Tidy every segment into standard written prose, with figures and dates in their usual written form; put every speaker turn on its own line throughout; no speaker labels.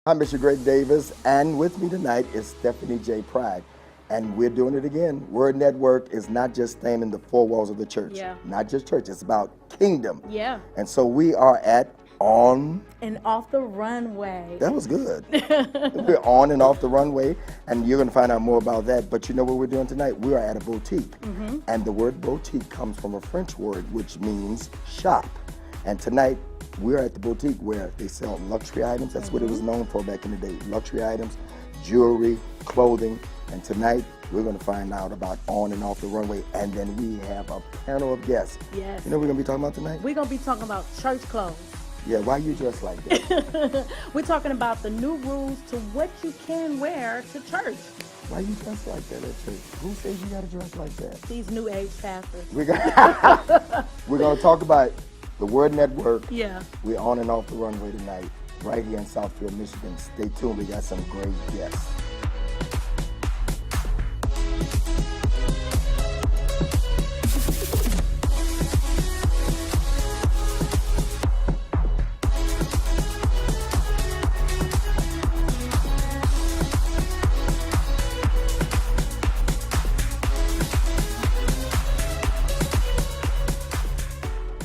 I'm Bishop Greg Davis, and with me tonight is Stephanie J. Pride. And we're doing it again. Word Network is not just staying in the four walls of the church. Not just church, it's about kingdom. And so we are at On
and Off the Runway.
That was good. We're on and off the runway, and you're going to find out more about that. But you know what we're doing tonight? We are at a boutique. And the word boutique comes from a French word, which means shop. And tonight, we're at the boutique where they sell luxury items. That's what it was known for back in the day. Luxury items, jewelry, clothing. And tonight, we're going to find out about On and Off the Runway. And then we have a panel of guests.
Yes.
You know what we're going to be talking about tonight?
We're going to be talking about church clothes.
Yeah, why you dressed like that?
We're talking about the new rules to what you can wear to church.
Why you dressed like that at church? Who says you got to dress like that?
These new age pastors.
We're going to talk about the Word Network.
Yeah.
We're on and off the runway tonight, right here in Southfield, Michigan. Stay tuned. We got some great guests.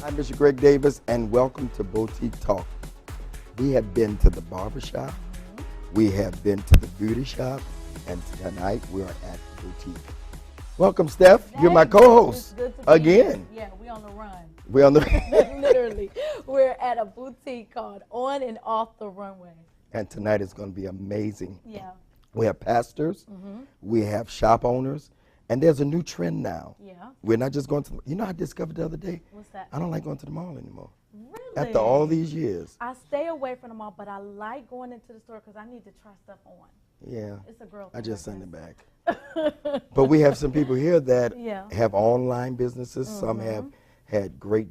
I'm Bishop Greg Davis, and welcome to Boutique Talk. We have been to the barbershop, we have been to the beauty shop, and tonight we are at the boutique. Welcome, Steph. You're my co-host again.
Yeah, we on the run.
We're on the
Literally, we're at a boutique called On and Off the Runway.
And tonight is going to be amazing.
Yeah.
We have pastors, we have shop owners, and there's a new trend now.
Yeah.
We're not just going to, you know, I discovered the other day.
What's that?
I don't like going to the mall anymore.
Really?
After all these years.
I stay away from the mall, but I like going into the store because I need to try stuff on.
Yeah.
It's a girl
I
thing,
just
I
send it
guess.
back. But we have some people here that
Yeah.
have online businesses. Some have had great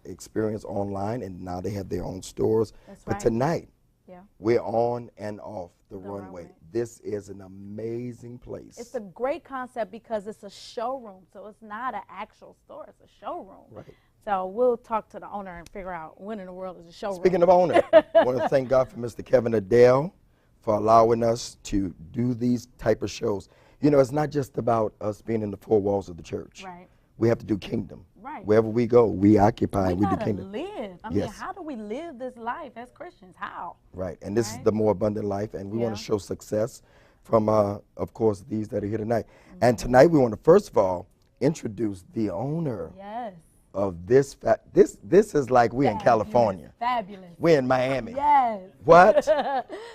experience online, and now they have their own stores.
That's
But
right.
tonight,
Yeah.
we're on and off the runway.
runway.
This is an amazing place.
It's a great concept because it's a showroom, so it's not an actual store, it's a showroom.
Right.
So we'll talk to the owner and figure out when in the world is a showroom.
Speaking of owner, I want to thank God for Mr. Kevin Adele for allowing us to do these type of shows. You know, it's not just about us being in the four walls of the church.
Right.
We have to do kingdom.
Right.
Wherever we go, we occupy,
We
we do
gotta
kingdom.
live. I mean,
Yes.
how do we live this life as Christians? How?
Right, and this is
Right.
the more abundant life, and we want
Yeah.
to show success from, of course, these that are here tonight. And tonight we want to, first of all, introduce the owner
Yes.
of this. This is like we're in California.
Fabulous.
We're in Miami.
Yes.
What?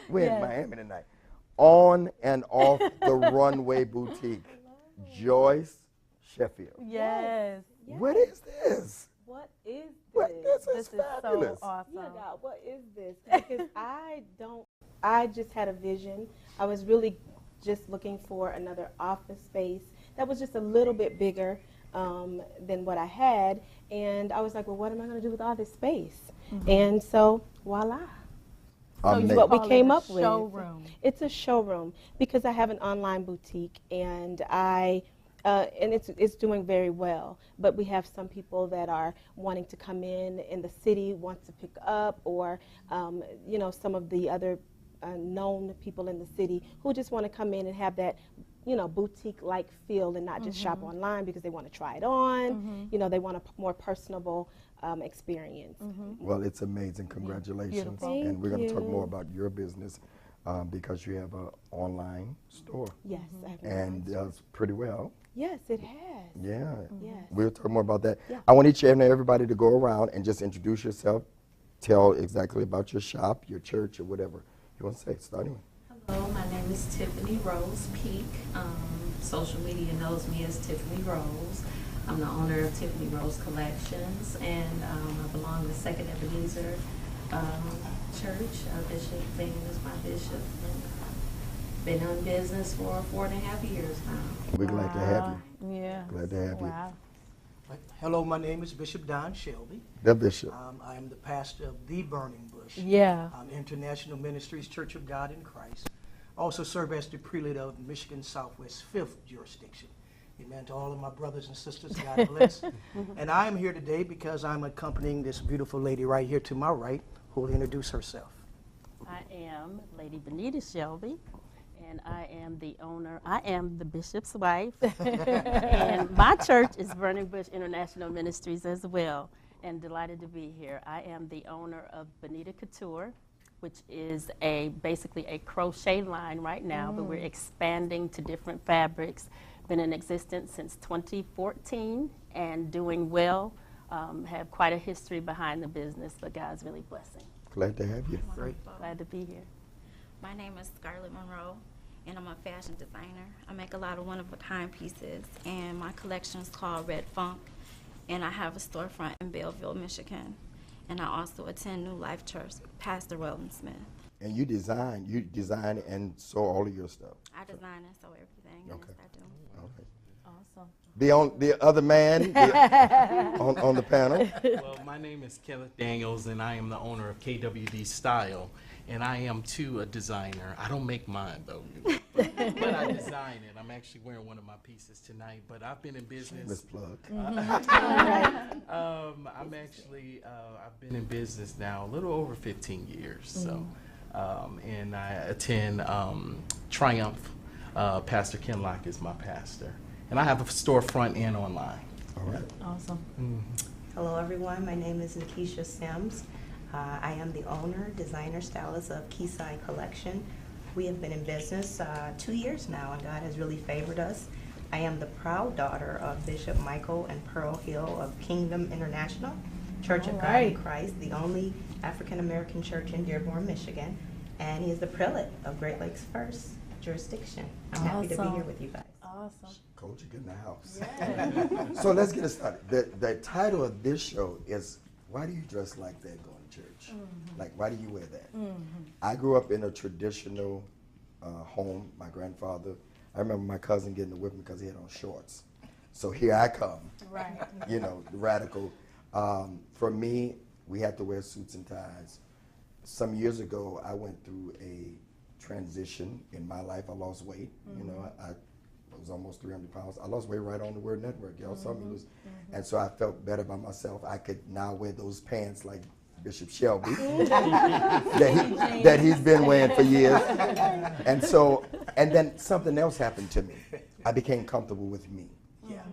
We're
Yes.
in Miami tonight. On and off the runway boutique. Joyce Sheffield.
Yes.
What is this?
What is this?
What, this
This
is
is so
fabulous.
awesome.
Yeah, God, what is this? Because I just had a vision. I was really just looking for another office space that was just a little bit bigger than what I had. And I was like, well, what am I going to do with all this space? And so, voila. So
Amazing.
what we
Call it
came
a
up with.
showroom.
It's a showroom because I have an online boutique, and it's doing very well. But we have some people that are wanting to come in the city, want to pick up, or some of the other known people in the city who just want to come in and have that boutique-like feel and not just shop online because they want to try it on. They want a more personable experience.
Well, it's amazing. Congratulations.
Beautiful.
And we're going to talk
you.
more about your business because you have an online store.
Yes, I have an
And
online store.
does pretty well.
Yes, it has.
Yeah.
Yes.
We'll talk more about that.
Yeah.
I want each and everybody to go around and just introduce yourself. Tell exactly about your shop, your church, or whatever you want to say. Starting with.
Hello, my name is Tiffany Rose Peak. Social media knows me as Tiffany Rose. I'm the owner of Tiffany Rose Collections, and I belong to Second Ebenezer Church. Bishop Bingham is my bishop, and been in business for 4.5 years now.
We're glad to have you.
Yeah.
Glad to have you.
Wow.
Hello, my name is Bishop Don Shelby.
The bishop.
I am the pastor of The Burning Bush.
Yeah.
International Ministries Church of God in Christ. Also serve as the prelate of Michigan Southwest 5th jurisdiction. Amen to all of my brothers and sisters. God bless. And I am here today because I'm accompanying this beautiful lady right here to my right who will introduce herself.
I am Lady Benita Shelby, and I am the owner. I am the bishop's wife, and my church is Burning Bush International Ministries as well, and delighted to be here. I am the owner of Benita Couture, which is basically a crochet line right now, but we're expanding to different fabrics. Been in existence since 2014 and doing well. Have quite a history behind the business, but God's really blessing.
Glad to have you.
Great.
Glad to be here.
My name is Scarlett Monroe, and I'm a fashion designer. I make a lot of one-of-a timepieces, and my collection is called Red Funk, and I have a storefront in Belleville, Michigan, and I also attend New Life Church, Pastor Weldon Smith.
And you design and sew all of your stuff.
I design and sew everything, yes,
Okay.
I do.
All right.
Awesome.
The other man on the panel.
Well, my name is Kenneth Daniels, and I am the owner of KWD Style, and I am, too, a designer. I don't make mine, though, but I design it. I'm actually wearing one of my pieces tonight, but I've been in business.
Let's plug.
I've been in business now a little over 15 years, so, and I attend Triumph. Pastor Ken Locke is my pastor. And I have a storefront and online.
All right.
Awesome.
Hello everyone, my name is Nikisha Sims. I am the owner, designer, stylist of Keyside Collection. We have been in business 2 years now, and God has really favored us. I am the proud daughter of Bishop Michael and Pearl Hill of Kingdom International Church of God in Christ, the only African American church in Dearborn, Michigan, and he is the prelate of Great Lakes First Jurisdiction. I'm happy to be
Awesome.
here with you guys.
Awesome.
Coach, you get in the house. So let's get it started. The title of this show is, why do you dress like that going to church? Like, why do you wear that? I grew up in a traditional home. My grandfather, I remember my cousin getting the whipping because he had on shorts. So here I come,
Right.
you know, the radical. For me, we had to wear suits and ties. Some years ago, I went through a transition in my life. I lost weight. You know, I was almost 300 pounds. I lost weight right on the Word Network. Y'all saw me lose. And so I felt better about myself. I could now wear those pants like Bishop Shelby that he's been wearing for years. And so, and then something else happened to me. I became comfortable with me.
Yeah.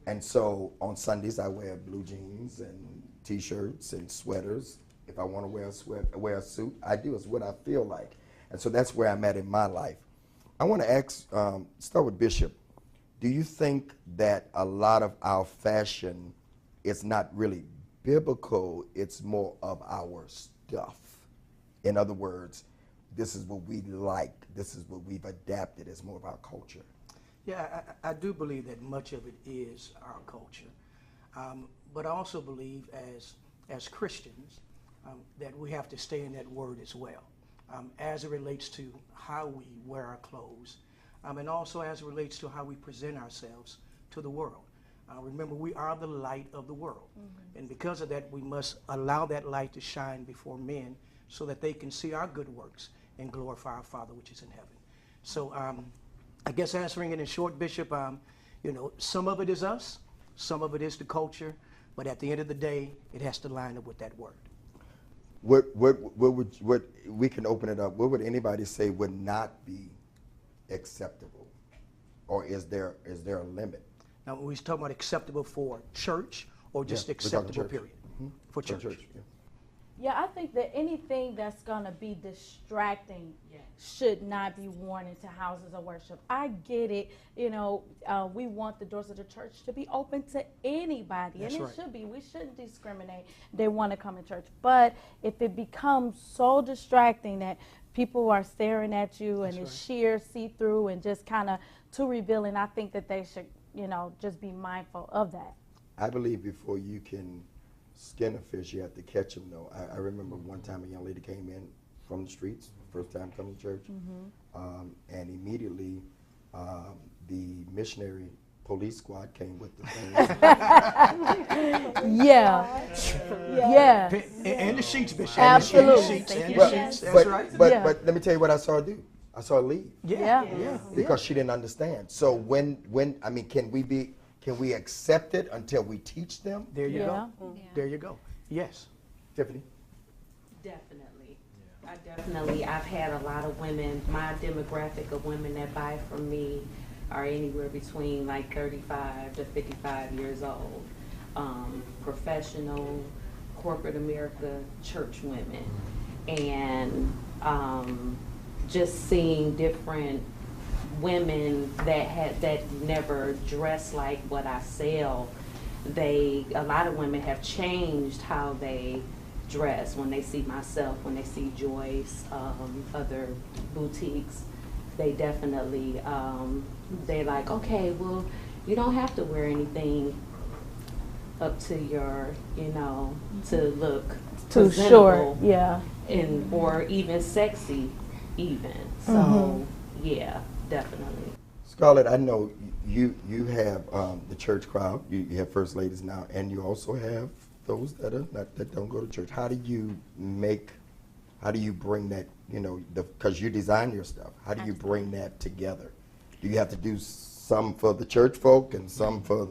And so on Sundays I wear blue jeans and T-shirts and sweaters. If I want to wear a suit, I do. It's what I feel like. And so that's where I'm at in my life. I want to ask, start with Bishop. Do you think that a lot of our fashion is not really biblical, it's more of our stuff? In other words, this is what we like, this is what we've adapted, it's more of our culture.
Yeah, I do believe that much of it is our culture. But I also believe as Christians that we have to stay in that word as well. As it relates to how we wear our clothes, and also as it relates to how we present ourselves to the world. Remember, we are the light of the world. And because of that, we must allow that light to shine before men so that they can see our good works and glorify our Father which is in heaven. So I guess answering it in short, Bishop, you know, some of it is us, some of it is the culture, but at the end of the day, it has to line up with that word.
What we can open it up. What would anybody say would not be acceptable, or is there a limit?
Now, when we talk about acceptable for church or just
Yeah, we're talking
acceptable
church.
period for church.
Yeah.
Yeah, I think that anything that's going to be distracting should not be worn into houses of worship. I get it. You know, we want the doors of the church to be open to anybody.
That's
and it
right.
should be. We shouldn't discriminate. They want to come to church. But if it becomes so distracting that people are staring at you and
That's
it's sheer see-through and just kind of too revealing, I think that they should, you know, just be mindful of that.
I believe before you can skin a fish, you have to catch them, though. I remember one time a young lady came in from the streets, first time coming to church, and immediately the missionary police squad came with the things.
Yeah.
And the sheets, Bishop.
Absolutely.
And the sheets. And the
Well,
sheets. That's right.
But let me tell you what I saw her do. I saw her leave
Yeah.
because she didn't understand. So when I mean, can we accept it until we teach them?
There you
Yeah.
go. There you go. Yes.
Tiffany?
Definitely. I've had a lot of women, my demographic of women that buy from me are anywhere between like 35 to 55 years old. Professional, corporate America, church women. And just seeing different women that never dress like what I sell, a lot of women have changed how they dress when they see myself, when they see Joyce, other boutiques. They definitely, they're like, okay, well, you don't have to wear anything up to your, to look
Too
presentable
short, yeah.
or even sexy even. So, yeah, definitely.
Scarlett, I know you have the church crowd. You have first ladies now, and you also have those that don't go to church. How do you bring that? Because you design your stuff. How do you bring that together? Do you have to do some for the church folk and some for?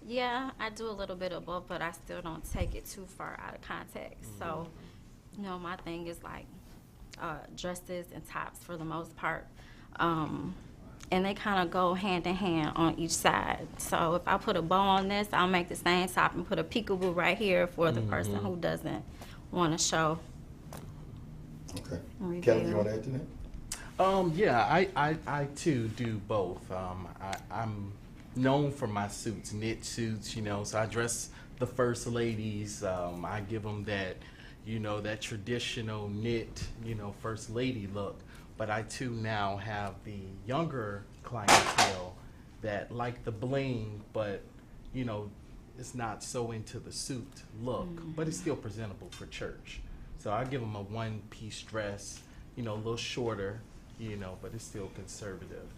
Yeah, I do a little bit of both, but I still don't take it too far out of context. So, my thing is like dresses and tops for the most part. And they kind of go hand in hand on each side. So if I put a bow on this, I'll make the same top and put a peekaboo right here for the person who doesn't want to show.
Okay.
Reveal.
Kelly, you want to add to that?
Yeah, I too do both. I'm known for my suits, knit suits, so I dress the first ladies. I give them that, that traditional knit, first lady look. But I too now have the younger clientele that like the bling, but it's not so into the suit look, but it's still presentable for church. So I give them a one-piece dress, a little shorter, but it's still conservative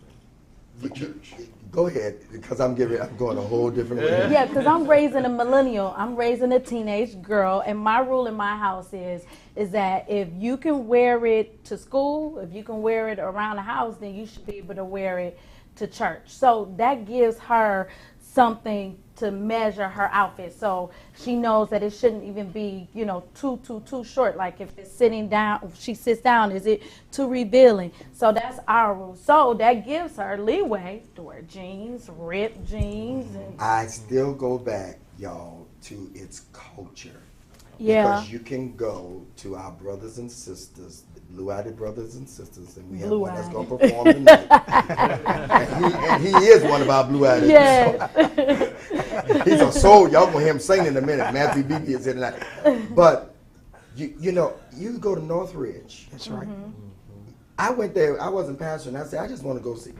for church.
Go ahead, because I'm going a whole different way.
Yeah, because I'm raising a millennial. I'm raising a teenage girl, and my rule in my house is that if you can wear it to school, if you can wear it around the house, then you should be able to wear it to church. So that gives her something to measure her outfit, so she knows that it shouldn't even be, too short. Like if it's sitting down, if she sits down, is it too revealing? So that's our rule. So that gives her leeway to wear jeans, ripped jeans. And
I still go back, y'all, to its culture.
yeah,
Because you can go to our brothers and sisters, the blue-eyed brothers and sisters, and we have one that's going to perform tonight. and he is one of our blue-eyed.
yeah.
He's a soul. Y'all gonna hear him sing in a minute. Matthew Beebe is in tonight. But you go to Northridge.
That's right.
I went there. I wasn't pastoring. I said I just want to go see.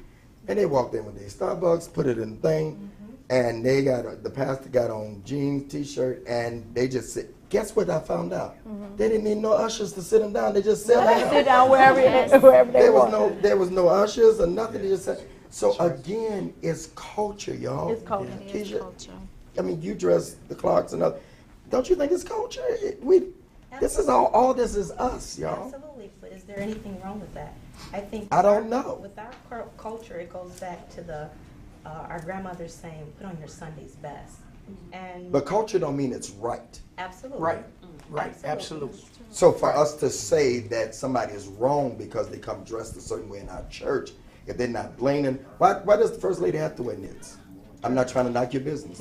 And they walked in with their Starbucks, put it in the thing, and they got the pastor got on jeans, t-shirt, and they just sit. Guess what I found out? They didn't need no ushers to sit them down. They just sat down.
Sit down wherever they want.
There was no ushers or nothing. They just sat. So again, it's culture, y'all.
It's culture.
It is culture.
I mean, you dress the Clarks and other. Don't you think it's culture? This is all. This is us, y'all.
Absolutely, but is there anything wrong with that? I think
I don't know.
With our culture, it goes back to our grandmothers saying, "Put on your Sunday's best." And
But culture don't mean it's right.
absolutely,
Right, right, absolutely.
So for us to say that somebody is wrong because they come dressed a certain way in our church, if they're not blinging, why does the first lady have to wear knits? I'm not trying to knock your business.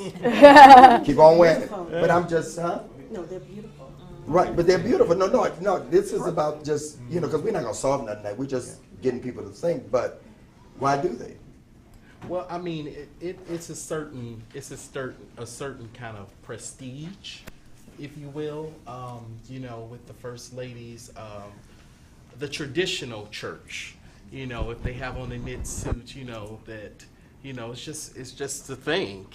Keep on wearing it. But I'm just,
No, they're beautiful.
Right, but they're beautiful. No, this is about just, because we're not going to solve nothing. We're just getting people to think. But why do they?
Well, I mean, it's a certain kind of prestige, if you will. With the first ladies, the traditional church. If they have on a knit suit, it's just the thing.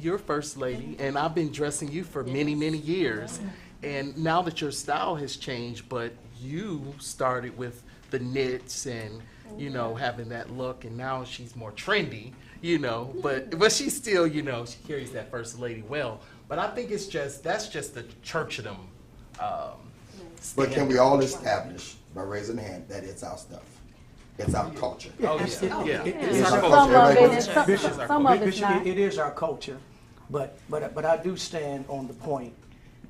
You're first lady, and I've been dressing you for many years, and now that your style has changed, but you started with the knits and having that look, and now she's more trendy, but she's still, she carries that first lady well. But I think that's just the churchdom.
But can we all establish by raising a hand that it's our stuff? It's our culture.
Oh, yeah.
It
It's
is
our
our
Some
culture.
of it, and some of it's
Bishop,
not.
it is our culture, but I do stand on the point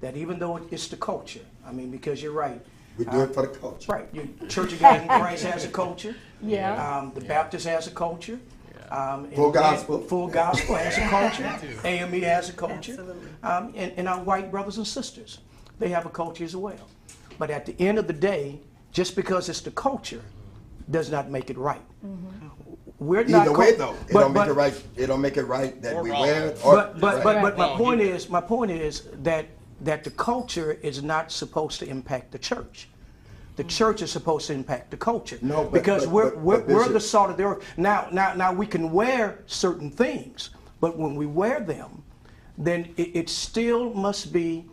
that even though it's the culture, I mean, because you're right.
We do it for the culture.
Right. Your Church of God in Christ has a culture.
Yeah.
The Baptist has a culture. And
Full gospel.
Full gospel has a culture. AME has a culture. And our white brothers and sisters, they have a culture as well. But at the end of the day, just because it's the culture does not make it right. We're not
Either way, though, it don't make it right. It don't make it right that we wear it. Or,
but my point is that the culture is not supposed to impact the church. The church is supposed to impact the culture.
No, but-
because
but
we're
Bishop-
the salt of the earth. Now we can wear certain things, but when we wear them, then it still must be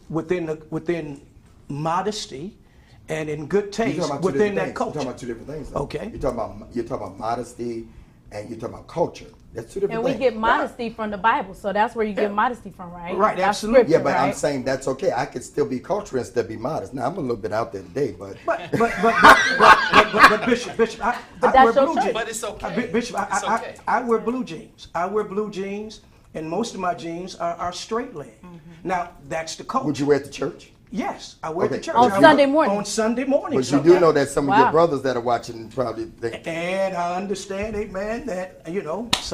within modesty and in good taste within that culture.
You're talking about two different things. Though.
Okay.
You're talking about modesty, and you're talking about culture. That's two different
And we
things.
get modesty from the Bible, so that's where you get modesty from, right?
Right,
That's
absolutely.
scripture,
Yeah, but
right?
I'm saying that's okay. I could still be cultural and still be modest. Now I'm a little bit out there today, but
But Bishop, I
that's
wear
your
blue
church.
jeans.
But it's okay.
Bishop,
It's okay.
I wear blue jeans. I wear blue jeans, and most of my jeans are straight leg. Now that's the culture.
would you wear it to church?
Yes, I wear
Okay.
the church.
On
I
Sunday
wear-
morning.
On Sunday morning.
But you do know that some of
Wow.
your brothers that are watching probably think.
And I understand, amen, that some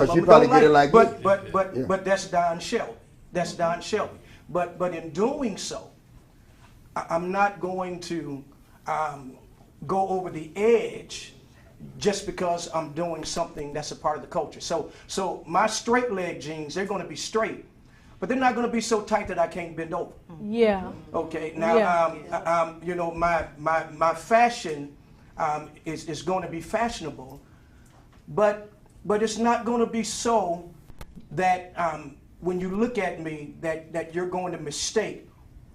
But
of
you
them
probably
don't
get it like
but
me.
but
Yeah.
but that's Don Shelby. That's Don Shelby. But in doing so, I'm not going to go over the edge just because I'm doing something that's a part of the culture. So my straight leg jeans, they're going to be straight, but they're not going to be so tight that I can't bend over.
Yeah.
Okay. Now,
Yeah.
my fashion is going to be fashionable, but it's not going to be so that when you look at me that you're going to mistake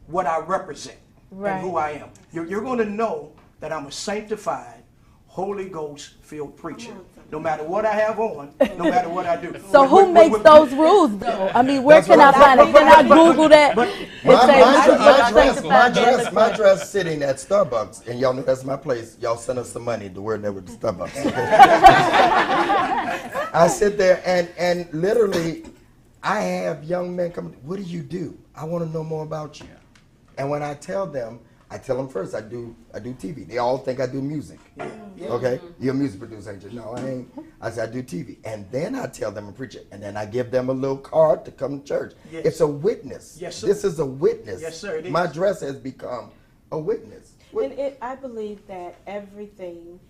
what I represent
Right.
and who I am. You're going to know that I'm a sanctified, Holy Ghost filled preacher. No matter what I have on, no matter what I do.
So who makes those rules, though? I mean, where
That's
can
what
I find it? Can I Google that?
but-
and say, this is what sanctified
My dress sitting at Starbucks, and y'all know that's my place. Y'all send us some money to wear that with the Starbucks. I sit there and literally, I have young men come. What do you do? I want to know more about you. And when I tell them first I do TV. They all think I do music. Okay, you're a music producer, ain't you? No, I ain't. I say I do TV, and then I tell them and preach it, and then I give them a little card to come to church.
Yes.
It's a witness.
Yes, sir.
This is a witness.
Yes, sir, it is.
My dress has become a witness.
And I believe that everything,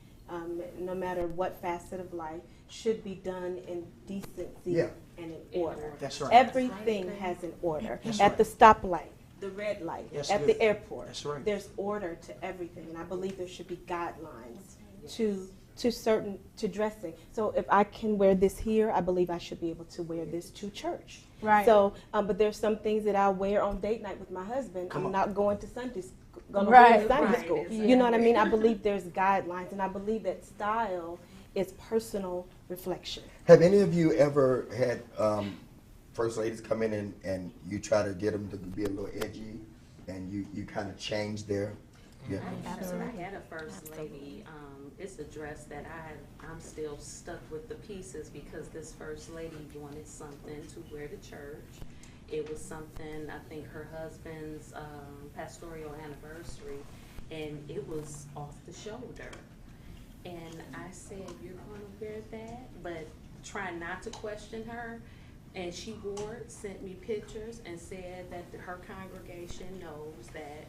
no matter what facet of life, should be done in decency
Yeah.
and in order.
That's right.
Everything has an order.
That's
At
right.
the stoplight, the red light,
That's
at
good.
the airport,
That's right.
there's order to everything. And I believe there should be guidelines to dressing. So if I can wear this here, I believe I should be able to wear this to church.
Right.
So, but there's some things that I wear on date night with my husband.
Come
I'm
on.
not going to Sunday school. Going
Right.
to Sunday
Right.
school.
Yeah.
You know what I mean? I believe there's guidelines, and I believe that style is personal reflection.
Have any of you ever had first ladies come in and you try to get them to be a little edgy, and you kind of change their? Yeah.
I had a first lady. It's a dress that I'm still stuck with the pieces because this first lady wanted something to wear to church. It was something, I think her husband's pastoral anniversary, and it was off the shoulder. And I said, you're going to wear that? But try not to question her. And she wore it, sent me pictures, and said that her congregation knows that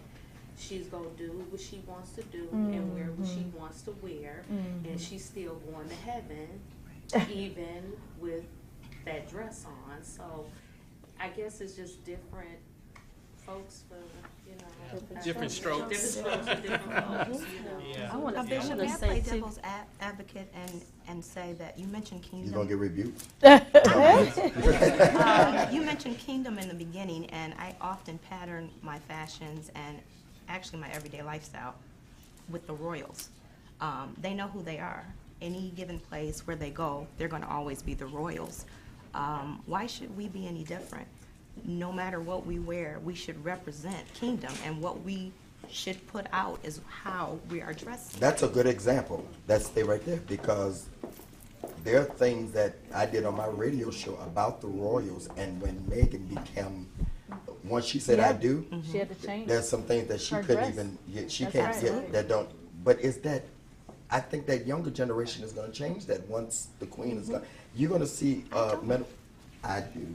she's going to do what she wants to do and wear what she wants to wear. And she's still going to heaven, even with that dress on. So I guess it's just different folks for,
Different strokes.
Different strokes for different folks,
Yeah.
I want
Bishop, may I
to
play
say too.
devil's advocate and say that you mentioned
You
kingdom.
gonna get rebuked?
You mentioned kingdom in the beginning, and I often pattern my fashions and actually my everyday lifestyle with the royals. They know who they are. Any given place where they go, they're going to always be the royals. Why should we be any different? No matter what we wear, we should represent kingdom, and what we should put out is how we are dressed.
That's a good example. That's stay right there, because there are things that I did on my radio show about the royals, and when Megan became once she said I do,
She had to change.
there's some things that she
Her
couldn't
dress.
even, she
That's
can't
right.
get, that don't, but is that, I think that younger generation is gonna change that once the queen is gone. You're gonna see, I do.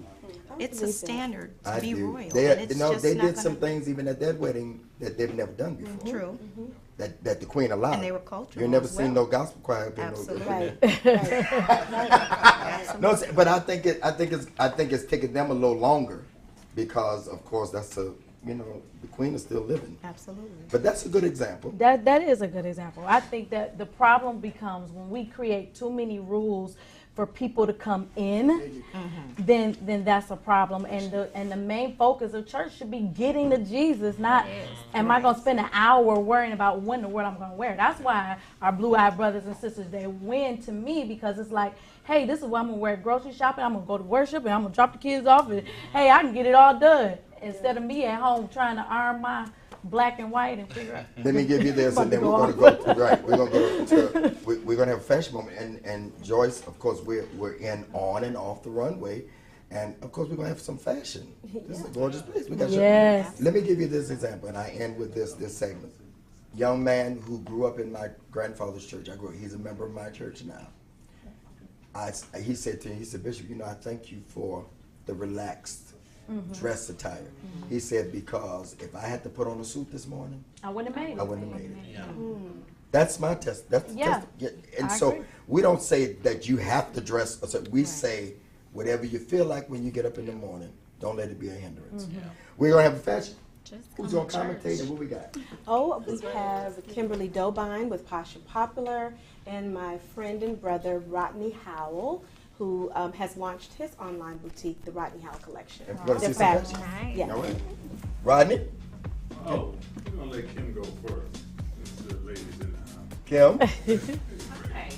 It's a standard to
I
be
do.
royal.
They,
and it's
you know,
just
they
not
did some
gonna-
things even at that wedding that they've never done before.
True.
That the queen allowed.
And they were cultural
You never
as
seen
well.
no gospel choir up in no.
Absolutely.
No, but I think it's taking them a little longer, because of course that's the queen is still living.
Absolutely.
But that's a good example.
That is a good example. I think that the problem becomes when we create too many rules for people to come in, then that's a problem. And the main focus of church should be getting to Jesus, not am I gonna spend an hour worrying about when the word I'm gonna wear. That's why our blue-eyed brothers and sisters, they win to me, because it's like, hey, this is what I'm gonna wear grocery shopping, I'm gonna go to worship, and I'm gonna drop the kids off, and hey, I can get it all done. Instead of me at home trying to iron my black and white and figure out.
Let me give you this, and then we're
About
gonna
to
go right. We're gonna go to we're gonna have a fashion moment, and Joyce, of course, we're in on and off the runway, and of course we're gonna have some fashion. This is a gorgeous place. We got
Yes.
Let me give you this example, and I end with this segment. Young man who grew up in my grandfather's church. He's a member of my church now. He said to me, he said, Bishop, I thank you for the relaxed dress attire. He said, because if I had to put on a suit this morning,
I wouldn't have made it.
I wouldn't have made it. That's my test. That's the
Yeah.
test. And
I
so
agree.
we don't say that you have to dress. We say whatever you feel like when you get up in the morning. Don't let it be a hindrance. We're gonna have a fashion. Who's gonna commentate, and what we got?
Oh, we have Kimberly Dobine with Posh and Popular, and my friend and brother Rodney Howell, who has launched his online boutique, the Rodney Howell Collection.
Everybody
The
see some
fashion.
fashion?
Yeah.
All right. Rodney,
Oh, we're gonna let Kim go first. Since the ladies in the house.
Kim.
Okay.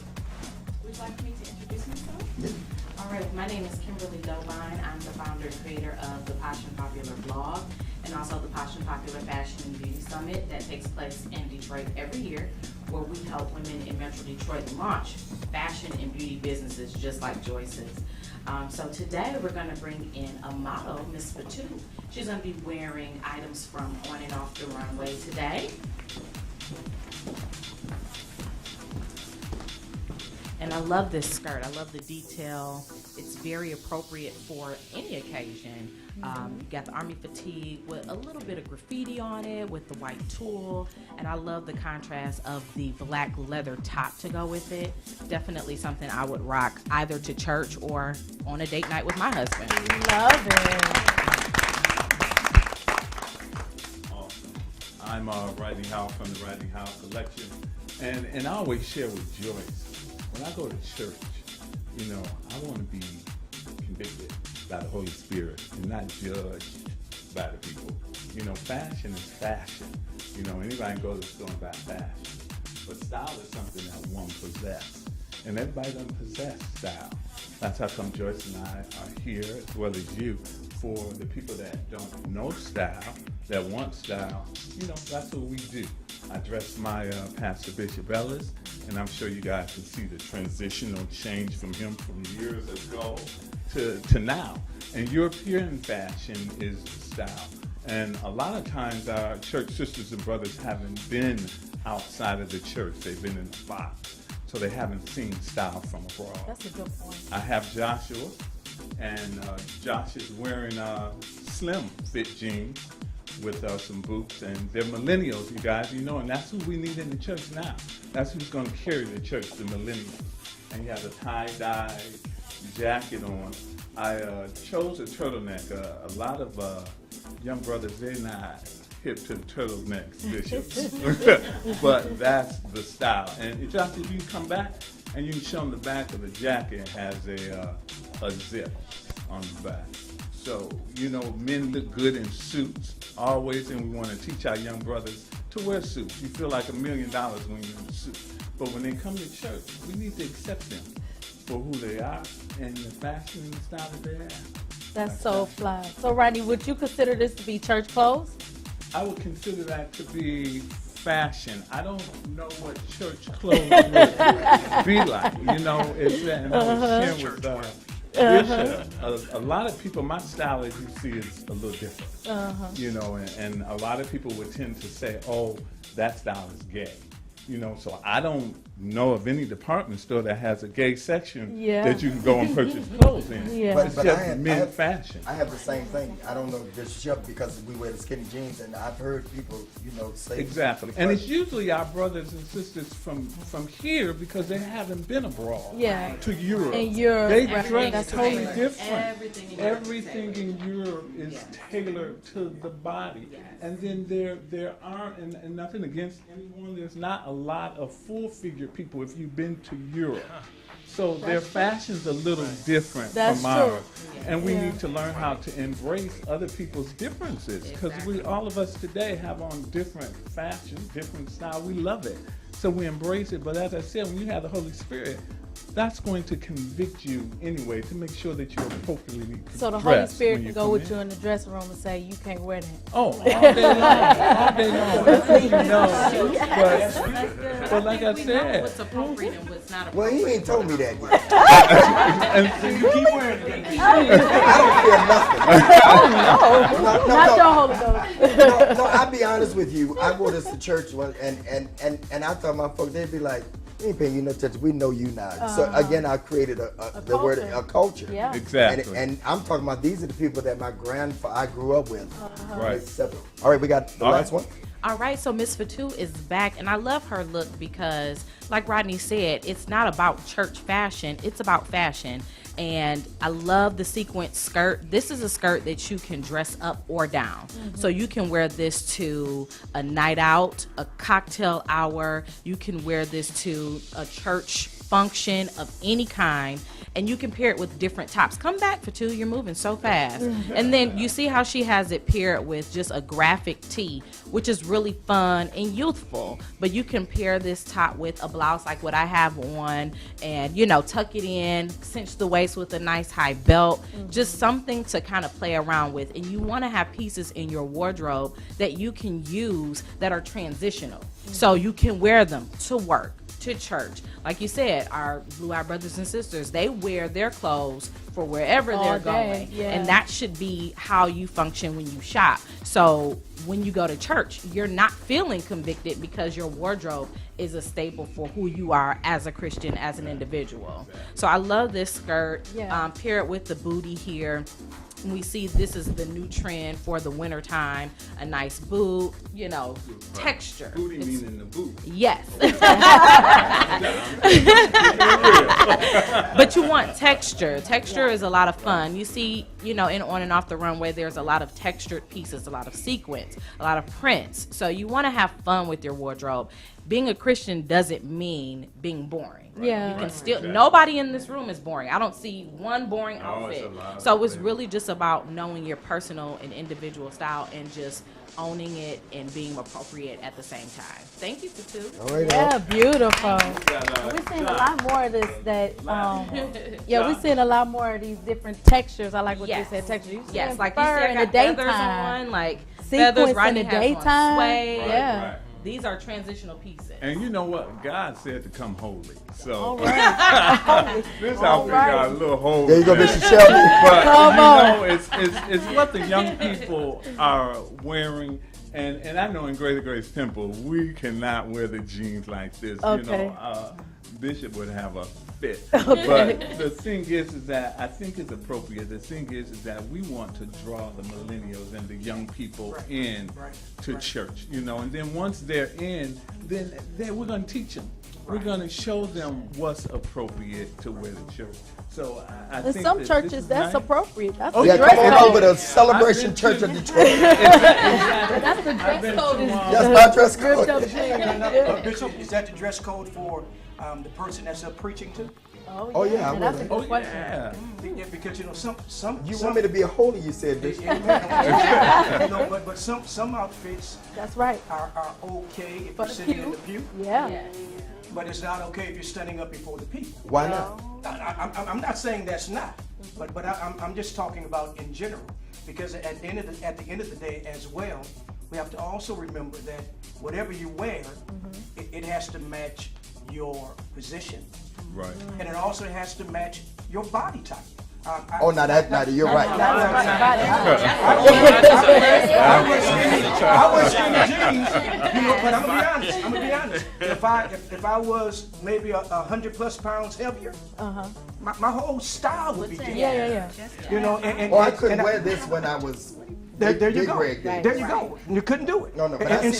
Would you like me to introduce myself? All right, my name is Kimberly Dobine. I'm the founder and creator of the Posh and Popular blog, and also the Posh and Popular Fashion and Beauty Summit that takes place in Detroit every year, where we help women in Metro Detroit launch fashion and beauty businesses just like Joyce's. So today we're going to bring in a model, Miss Fatu. She's going to be wearing items from on and off the runway today. And I love this skirt. I love the detail. It's very appropriate for any occasion. You got the army fatigue with a little bit of graffiti on it with the white tulle. And I love the contrast of the black leather top to go with it. Definitely something I would rock either to church or on a date night with my husband.
Love it.
Awesome. I'm Rodney Howell from the Rodney Howell Collection. And I always share with Joyce, when I go to church, I want to be convicted by the Holy Spirit and not judged by the people. Fashion is fashion. Anybody can go to the store and buy fashion. But style is something that one possesses. And everybody doesn't possess style. That's how come Joyce and I are here, as well as you, for the people that don't know style, that want style. That's what we do. I dress my Pastor Bishop Ellis, and I'm sure you guys can see the transitional change from him from years ago to now. And European fashion is the style. And a lot of times our church sisters and brothers haven't been outside of the church. They've been in the box. So they haven't seen style from abroad.
That's a good point.
I have Joshua, and Josh is wearing slim fit jeans with some boots, and they're millennials, you guys, and that's who we need in the church now. That's who's going to carry the church, the millennials. And he has a tie-dye jacket on. I chose a turtleneck. A lot of young brothers, they're not hip to the turtlenecks, bishops. But that's the style. And Josh, if you can come back and you can show them the back of the jacket, it has a zip on the back. So, men look good in suits always, and we want to teach our young brothers to wear suits. You feel like $1 million when you're in a suit. But when they come to church, we need to accept them for who they are and the fashion and the style that they have.
That's so fly. So, Rodney, would you consider this to be church clothes?
I would consider that to be fashion. I don't know what church clothes would be like. It's that. And I was sharing Bishop, a lot of people, my style, as you see, is a little different. You know, and a lot of people would tend to say, oh, that style is gay. You know, so I don't know of any department store that has a gay section that you can go and purchase clothes in.
Yeah.
But it's just men's fashion.
I have the same thing. I don't know Bishop because we wear the skinny jeans, and I've heard people, say
Exactly. And it's usually our brothers and sisters from here because they haven't been abroad to Europe.
In Europe,
They
right.
dress
That's
totally
right.
different. Everything in Europe is tailored to the body. And then there aren't, and nothing against anyone, there's not a lot of full figure people if you've been to Europe. So their fashion's a little different from ours. And we need to learn how to embrace other people's differences because all of us today have on different fashion, different style. We love it. So we embrace it. But as I said, when you have the Holy Spirit, that's going to convict you anyway to make sure that you're appropriately dressed.
So the Holy Spirit
when
can
you
go
come
with
in.
you in the dressing room and say, you can't wear that.
Oh, all day long. All day long. That's what you know. But like I
We know
said,
what's appropriate and what's not
Well,
appropriate.
he ain't told me that yet.
and so you keep wearing it.
I don't feel nothing.
Not your Holy Ghost.
No, I'll be honest with you. I wore this to church once, and I thought my folks, they'd be like, we ain't paying you no attention. We know you not. So again, I created a culture.
Yeah.
Exactly.
And I'm talking about these are the people that I grew up with.
Right.
All right, we got the
All
last
right.
one.
All right, so Miss Fatu is back, and I love her look because, like Rodney said, it's not about church fashion, it's about fashion. And I love the sequin skirt. This is a skirt that you can dress up or down. So you can wear this to a night out, a cocktail hour. You can wear this to a church function of any kind. And you can pair it with different tops. Come back, Fatu, you're moving so fast. And then you see how she has it paired with just a graphic tee, which is really fun and youthful. But you can pair this top with a blouse like what I have on and, tuck it in, cinch the waist with a nice high belt, just something to kind of play around with. And you want to have pieces in your wardrobe that you can use that are transitional. So you can wear them to work, to church. Like you said, our blue-eyed brothers and sisters, they wear their clothes for wherever
All
they're
day,
going.
yeah.
And that should be how you function when you shop. So when you go to church, you're not feeling convicted because your wardrobe is a staple for who you are as a Christian, as an individual. So I love this skirt.
Yeah.
Pair it with the booty here. We see this is the new trend for the winter time. A nice boot, texture.
Booty meaning the boot.
Yes. But you want texture. Texture is a lot of fun. You see, in On and Off the Runway, there's a lot of textured pieces, a lot of sequins, a lot of prints. So you want to have fun with your wardrobe. Being a Christian doesn't mean being boring.
Yeah.
You can still, nobody in this room is boring. I don't see one boring outfit. So it's really just about knowing your personal and individual style and just owning it and being appropriate at the same time. Thank you, Fatu.
All right.
Yeah, beautiful. We're seeing a lot more of this we're seeing a lot more of these different textures. I like what you said, texture. You
Yes,
said
like you
fur
said,
in the
got feathers
daytime.
on, like
Sequins
feathers.
in
Rodney
the
has on
daytime.
suede.
Yeah.
Right.
These are transitional pieces.
And you know what? God said to come holy. So
All right.
this
All
outfit
right.
got a little holy.
There you go,
in it.
Mr. Shelby.
But
Come on.
it's what the young people are wearing. And I know in Greater Grace Temple, we cannot wear the jeans like this.
Okay.
Bishop would have a fit.
Okay.
But the thing is that I think it's appropriate. The thing is that we want to draw the millennials and the young people in to church, and then once they're in, then we're going to teach them. We're going to show them what's appropriate to wear to church. So I
In
think
some
that
churches,
this is
that's
nice.
appropriate. That's
Oh,
the
Yeah,
dress
come on
code.
over to Celebration Church of Detroit.
That's the dress code.
That's my dress code.
Ripped up jeans. Yeah.
Bishop, is that the dress code for the person that's up preaching to?
Oh, yeah, I
That's a
will.
good
Oh,
question.
yeah.
Yeah, because some
You want me to be a holy, you said, Bishop.
but some outfits
That's right.
are okay if
For
you're
the
sitting in
pew.
the pew,
Yeah.
but it's not okay if you're standing up before the people.
Why not?
I'm not saying that's not, but I'm just talking about in general, because at the end of the day as well, we have to also remember that whatever you wear, it has to match your position,
Right.
and it also has to match your body type.
Oh, no, you're right.
I was skinny jeans, but I'm gonna be honest. If I was maybe 100+ pounds heavier, my whole style would be different.
Yeah.
You know, and
I couldn't wear this when I was
there you
big
go.
rig days.
There you go. You couldn't do it.
No, but
And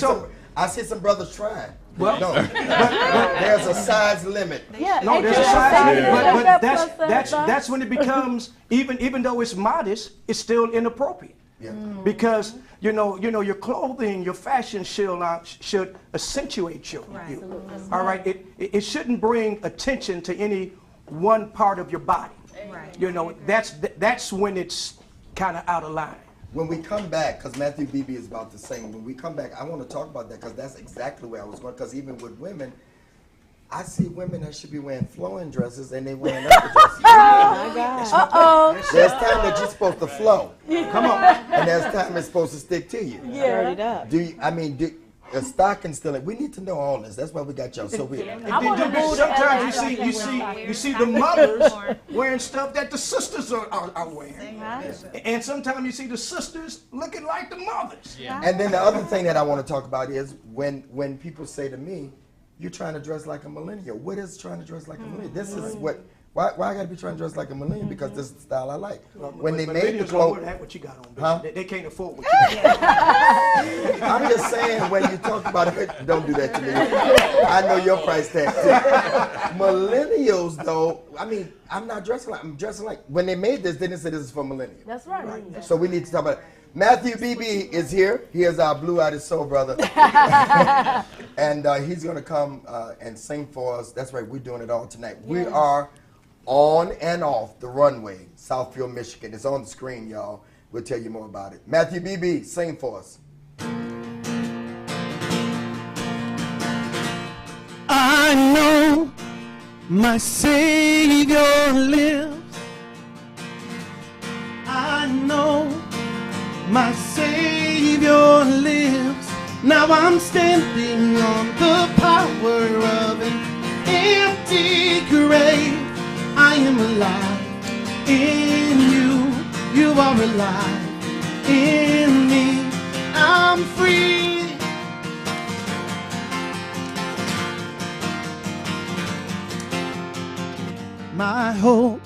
I see some brothers trying.
Well,
no, but there's a size limit.
Yeah,
no, there's a size, but that's when it becomes even though it's modest, it's still inappropriate.
Yeah.
Because you know your clothing, your fashion should accentuate you. All right, it shouldn't bring attention to any one part of your body. Right. You know, that's when it's kind of out of line.
When we come back, because Matthew Beebe is about to sing, when we come back, I want to talk about that because that's exactly where I was going. Because even with women, I see women that should be wearing flowing dresses and they wearing other dresses.
Oh my God.
There's time that you're supposed to flow.
Come on.
And there's time it's supposed to stick to you.
Yeah.
It up.
The stocking still. We need to know all this. That's why we got y'all. So
Sometimes you see the mothers wearing stuff that the sisters are wearing, and sometimes you see the sisters looking like the mothers.
Yeah. And then the other thing that I want to talk about is when people say to me, "You're trying to dress like a millennial." What is trying to dress like a millennial? This is what. Why I gotta be trying to dress like a millennial? Because this is the style I like. When they made the clothes,
what you got on,
huh?
They can't afford what you got.
I'm just saying, when you talk about it, don't do that to me. I know your price tag too. Millennials, though, I mean, I'm not dressing like. I'm dressing like. When they made this, they didn't say this is for millennials.
That's right.
So we need to talk about it. Matthew Beebe is here. He is our blue-eyed soul brother. And he's going to come and sing for us. That's right, we're doing it all tonight. Yeah. We are on and off the runway, Southfield, Michigan. It's on the screen, y'all. We'll tell you more about it. Matthew Beebe, sing for us.
I know my Savior lives. I know my Savior lives. Now I'm standing on the power of an empty grave. I am alive in you. You are alive in me. I'm free. My hope,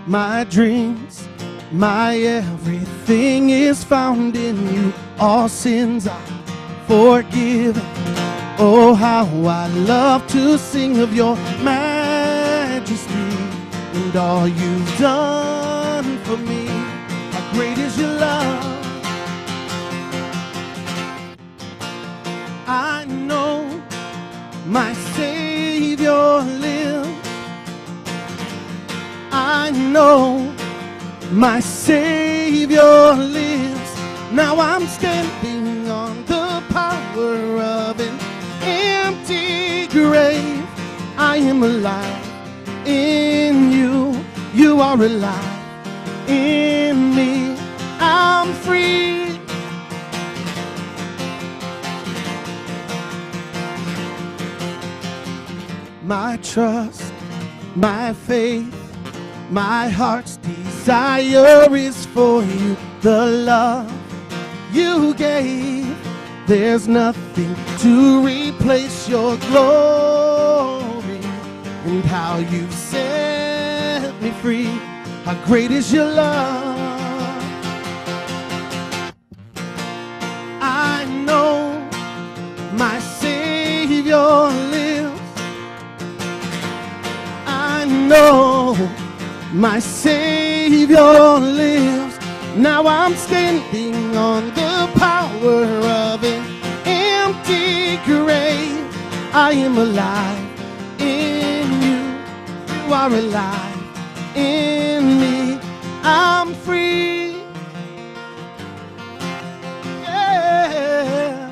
my dreams, my everything is found in you. All sins are forgiven. Oh, how I love to sing of your majesty and all you've done for me. How great is your love. I know my Savior lives. I know my Savior lives. Now I'm standing on the power of an empty grave. I am alive in you. You are alive in me. I'm free. My trust, my faith, my heart's desire is for you. The love you gave, there's nothing to replace your glory. And how you set me free. How great is your love. I know my Savior lives. I know my Savior lives. Now I'm standing on the power of an empty grave. I am alive in you. You are alive in me. I'm free. Yeah.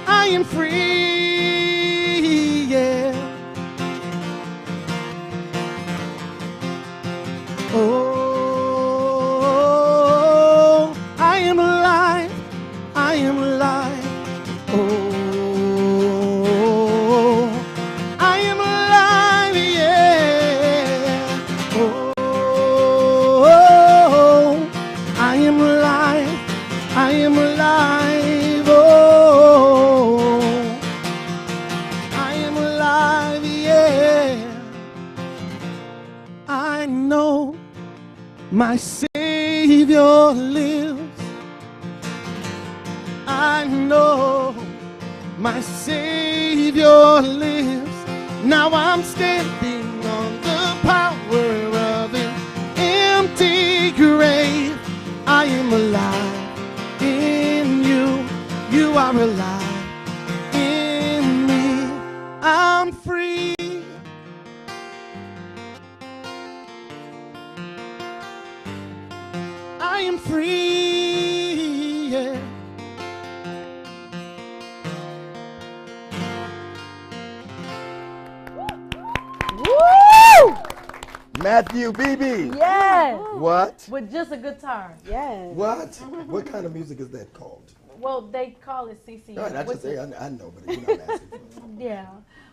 I am free. Yeah. Oh, I am alive. I am alive. Oh, I am alive. Yeah. Oh, I know my Savior lives. I know my Savior lives. Now I'm standing on the power of an empty grave. I am alive in you. You are alive in me. I'm free. I am free, yeah.
Woo!
Matthew Beebe.
Yes.
What?
With just a guitar.
Yes.
What? What kind of music is that called?
Well, they call it CCU.
All right, I just say I know, but you're not asking for it.
Yeah.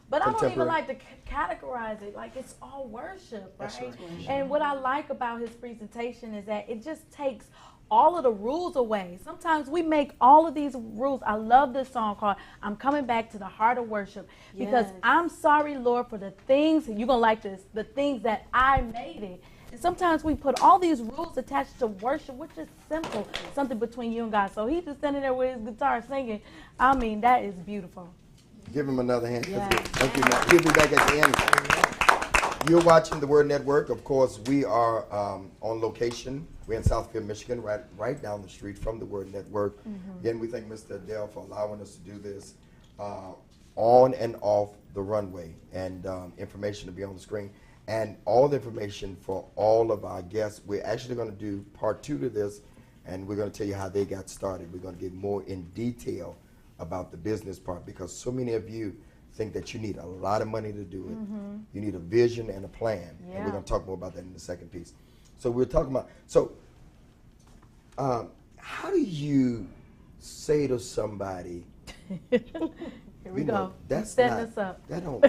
But I don't even
Contemporary.
like to categorize it. Like, it's all worship, right?
That's right.
And what I like about his presentation is that it just takes all of the rules away. Sometimes we make all of these rules. I love this song called I'm Coming Back to the Heart of Worship, because
Yes.
I'm sorry, Lord, for the things, you're going to like this, the things that I made it. And sometimes we put all these rules attached to worship, which is simple, something between you and God. So he's just standing there with his guitar singing. I mean, that is beautiful.
Give him another hand.
Yes.
Thank you, Matt. He'll be back at the end. You're watching the Word Network. Of course, we are on location. We're in Southfield, Michigan, right down the street from the Word Network. Again, we thank Mr. Adele for allowing us to do this on and off the runway, and information to be on the screen. And all the information for all of our guests. We're actually going to do part 2 to this, and we're going to tell you how they got started. We're going to get more in detail about the business part, because so many of you think that you need a lot of money to do it. You need a vision and a plan. And
Yeah.
we're going to talk more about that in the second piece. So we're talking about, how do you say to somebody,
Here we
you
go.
know, that's
setting
not,
us up.
that don't,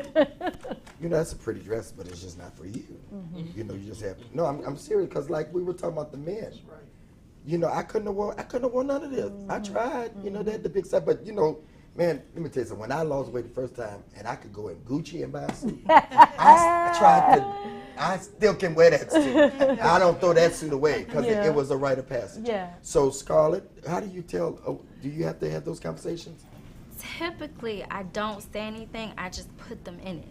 you know, that's a pretty dress, but it's just not for you. You know, you just have, no, I'm serious, because like we were talking about the men.
Right.
You know, I couldn't have worn none of this. I tried, you know, that the big stuff, but you know, man, let me tell you something. When I lost weight the first time, and I could go in Gucci and buy a suit, I still can wear that suit. I don't throw that suit away, because
Yeah.
it was a rite of passage.
Yeah.
So Scarlett, how do you tell, do you have to have those conversations?
Typically, I don't say anything. I just put them in it.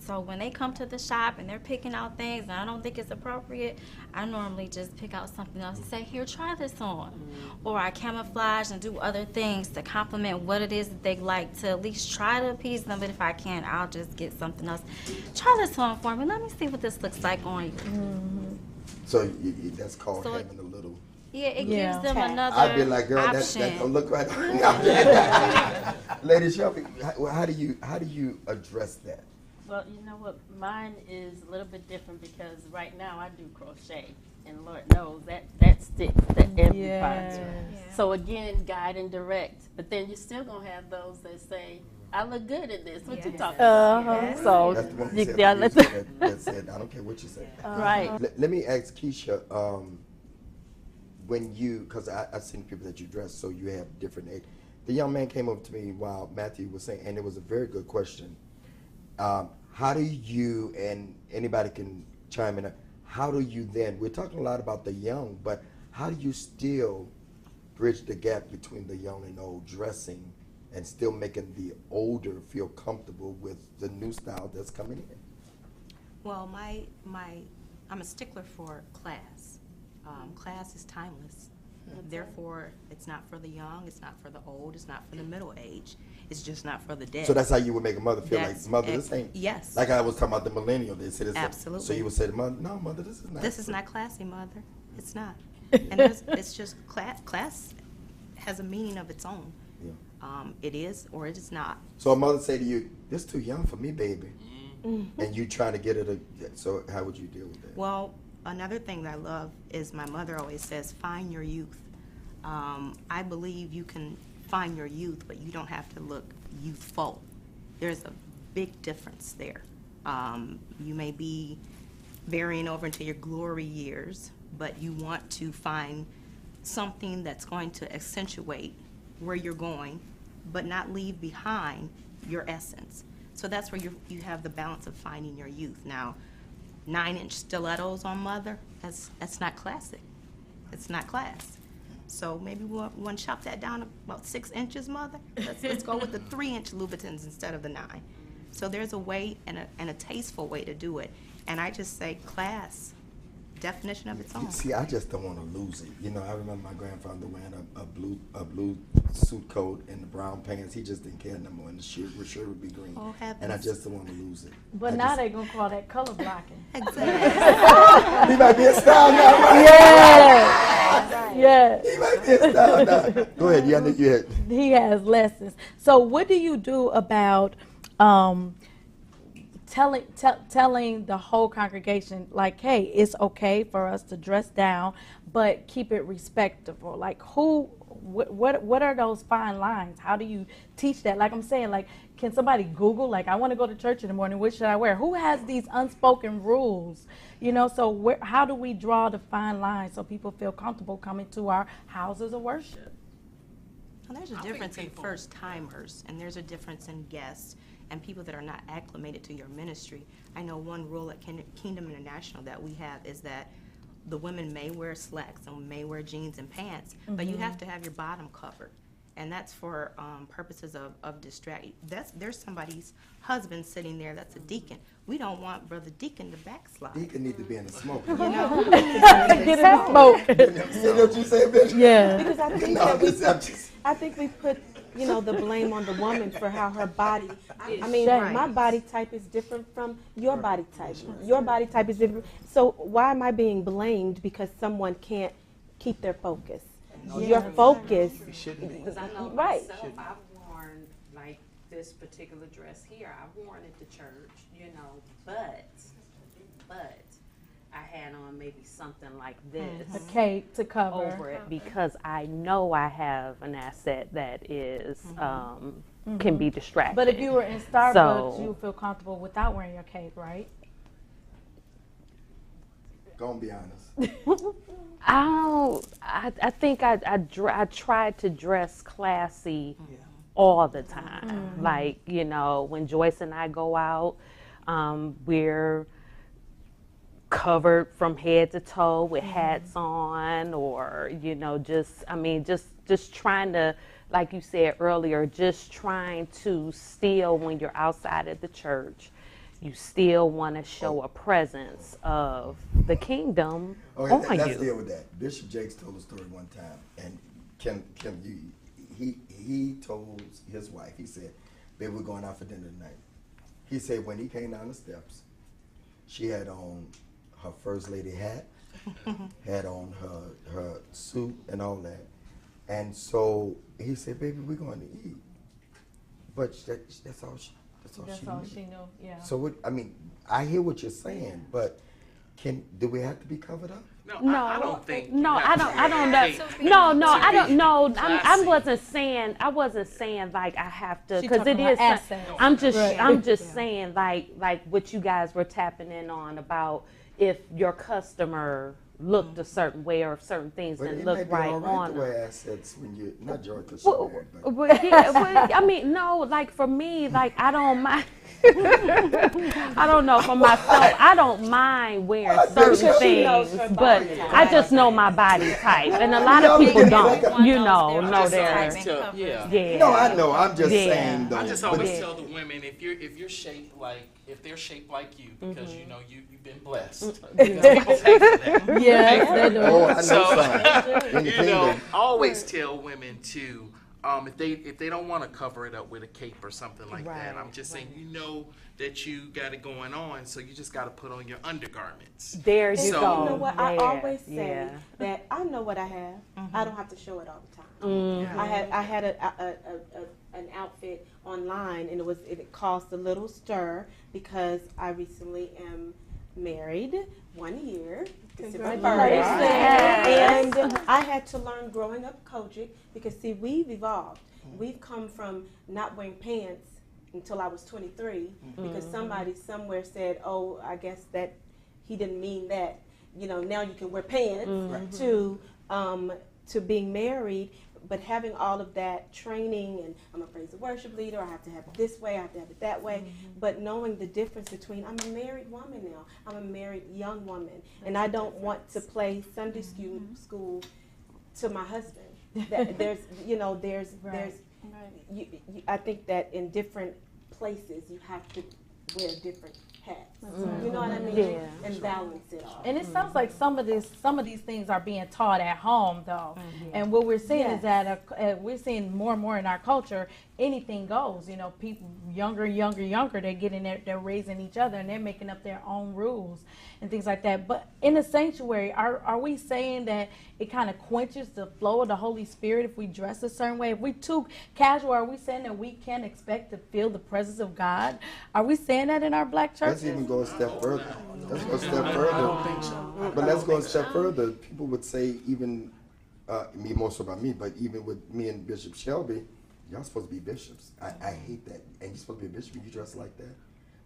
So when they come to the shop and they're picking out things and I don't think it's appropriate, I normally just pick out something else and say, here, try this on. Or I camouflage and do other things to complement what it is that they like, to at least try to appease them. But if I can't, I'll just get something else. Try this on for me. Let me see what this looks like on you.
So that's called
So
having a little.
Yeah, it
Yeah.
gives them another
I'd be like, girl, that
option.
don't look right. Lady Shelby, how do you address that?
Well, you know what, mine is a little bit different, because right now I do crochet, and Lord knows that sticks to everybody.
Yes.
So again, guide and direct, but then you're still gonna have those that say, I look good in this, what you
Yes.
talking about?
Yes.
So,
That's the one
you-
that
yeah,
said,
let's-
that said, I don't care what you say.
right.
Let me ask Keisha, when you, because I've seen people that you dress, so you have different age. The young man came up to me while Matthew was saying, and it was a very good question. How do you, and anybody can chime in, how do you then, we're talking a lot about the young, but how do you still bridge the gap between the young and old dressing, and still making the older feel comfortable with the new style that's coming in?
Well, I'm a stickler for class. Class is timeless. Therefore, it's not for the young, it's not for the old, it's not for the middle age. It's just not for the dead.
So that's how you would make a mother feel
That's
like, mother, this ain't.
yes.
Like I was talking about the millennial, they said this.
Absolutely.
So you would say to mother, no, mother, this is not.
This is not classy, mother. It's not. And it's just class has a meaning of its own.
Yeah.
It is or it is not.
So a mother say to you, this too young for me, baby. And you trying to get her to, so how would you deal with that?
Well, another thing that I love is my mother always says, find your youth. I believe you can find your youth, but you don't have to look youthful. There's a big difference there. You may be varying over into your glory years, but you want to find something that's going to accentuate where you're going, but not leave behind your essence. So that's where you have the balance of finding your youth. Now, 9-inch stilettos on mother, that's not classic. It's not class. So maybe we want to chop that down about 6 inches, mother. Let's go with the 3-inch Louboutins instead of the 9. So there's a way and a tasteful way to do it. And I just say class, definition of its own.
See, I just don't want to lose it. You know, I remember my grandfather wearing a blue suit coat and the brown pants. He just didn't care no more, and the shirt would be green.
Oh, heavens.
And I just don't want to lose it.
But now they're going to call that color blocking.
Exactly.
He might be a style now, right?
Yeah. Yeah.
He might be a style now. Go ahead, you had.
He has lessons. So what do you do about telling the whole congregation, like, hey, it's okay for us to dress down, but keep it respectable? Like, what are those fine lines? How do you teach that? Like I'm saying, like, can somebody Google, like, I want to go to church in the morning, what should I wear? Who has these unspoken rules? You know, so how do we draw the fine line so people feel comfortable coming to our houses of worship?
Well, there's a difference in first timers, and there's a difference in guests and people that are not acclimated to your ministry. I know one rule at Kingdom International that we have is that the women may wear slacks and may wear jeans and pants, but you have to have your bottom covered. And that's for purposes of distract. There's somebody's husband sitting there that's a deacon. We don't want Brother Deacon to backslide.
Deacon need to be in the smoke.
You know?
Get in smoke.
You know what you say, bitch?
Yeah.
Because I think
No,
that I think we put, you know, the blame on the woman for how her body. I mean,
Right.
my body type is different from your body type. Your body type is different. So why am I being blamed because someone can't keep their focus? Your focus.
It shouldn't be.
Because I know
Right.
myself, I've worn like this particular dress here. I've worn it to church, you know, but I had on maybe something like this
A cape to cover.
over it because I know I have an asset that is can be distracting.
But if you were in Starbucks,
So-
you would feel comfortable without wearing your cape, right?
Gonna be honest.
I think I tried to dress classy all the time. Like, you know, when Joyce and I go out, we're covered from head to toe with hats on, or, you know, just trying to, like you said earlier, just trying to still, when you're outside of the church, you still want to show a presence of the kingdom on
let's
you.
deal with that. Bishop Jakes told a story one time, and Kim, he told his wife, he said, baby, we're going out for dinner tonight. He said when he came down the steps, she had on her first lady hat, had on her suit and all that. And so he said, baby, we're going to eat. But that's all she knew.
Yeah.
So what, I mean, I hear what you're saying, but do we have to be covered up?
No, I don't think.
No,
you have to
I don't
wear a
know.
cape
No, I
to
don't
be
know. I
classy.
wasn't saying like I have to,
She
because
talking
it is.
about assets.
I'm just saying like what you guys were tapping in on about if your customer looked a certain way or if certain things
But
didn't
it
look
might be
right
all right
on
to
them.
wear assets when you're not Joy because she's
Well,
married, but
well, I mean, no, like for me, like I don't mind. I don't know for myself. I don't mind wearing certain things, but I just know my body type, and a lot of people don't. You know theirs.
Yeah.
no, I know. I'm just
Yeah.
saying though.
I just
but
always tell the women if they're shaped like you because you know you've been blessed. Because people pay for that.
Yes, they do.
Oh, I know
So
some.
you know, I always tell women to if they don't want to cover it up with a cape or something like that. I'm just saying you know that you got it going on, so you just got to put on your undergarments.
There you
So-
go.
You know what? I
There,
always say
yeah.
that I know what I have. I don't have to show it all the time. I had an outfit online, and it caused a little stir because I recently am married 1 year.
Congratulations.
And I had to learn growing up Kojic because see, we've evolved. We've come from not wearing pants until I was 23 because somebody somewhere said, oh, I guess that he didn't mean that. You know, now you can wear pants to being married. but having all of that training, and I'm a praise and worship leader, I have to have it this way, I have to have it that way, but knowing the difference between, I'm a married woman now, I'm a married young woman, and I don't want to play Sunday school to my husband. There's, I think that in different places you have to wear different hats. You know what I mean?
Yeah.
And balance it all.
And it sounds like some of these things are being taught at home, though. And what we're seeing is that we're seeing more and more in our culture, anything goes. You know, people younger, they're getting there, they're raising each other, and they're making up their own rules and things like that. But in the sanctuary, are we saying that it kind of quenches the flow of the Holy Spirit if we dress a certain way? If we too casual, are we saying that we can't expect to feel the presence of God? Are we saying that in our black churches?
Let's even go a step further. Let's go a step further.
I don't think so.
But let's go a step further. People would say, even me, more so about me, but even with me and Bishop Shelby, y'all supposed to be bishops. I hate that. And you're supposed to be a bishop and you dress like that.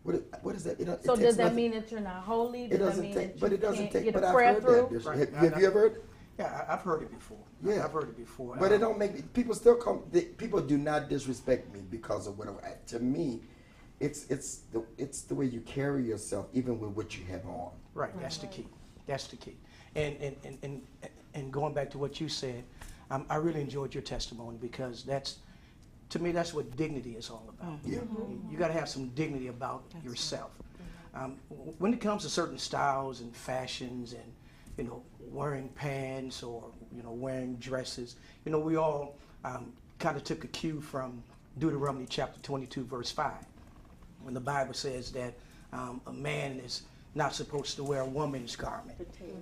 What is that?
So does that mean that you're not holy?
It doesn't take. But it doesn't take. But
I've
I've heard that, Bishop. Have you ever heard it?
Yeah, I've heard it before.
Yeah,
I've heard it before.
But it don't make me. People still come. People do not disrespect me because of whatever. To me, it's the way you carry yourself, even with what you have on.
Right. That's the key. That's the key. And going back to what you said, I really enjoyed your testimony because to me, that's what dignity is all about.
Yeah.
You got to have some dignity about yourself. When it comes to certain styles and fashions and, wearing pants or, wearing dresses, we all kind of took a cue from Deuteronomy chapter 22, verse 5, when the Bible says that a man is not supposed to wear a woman's garment,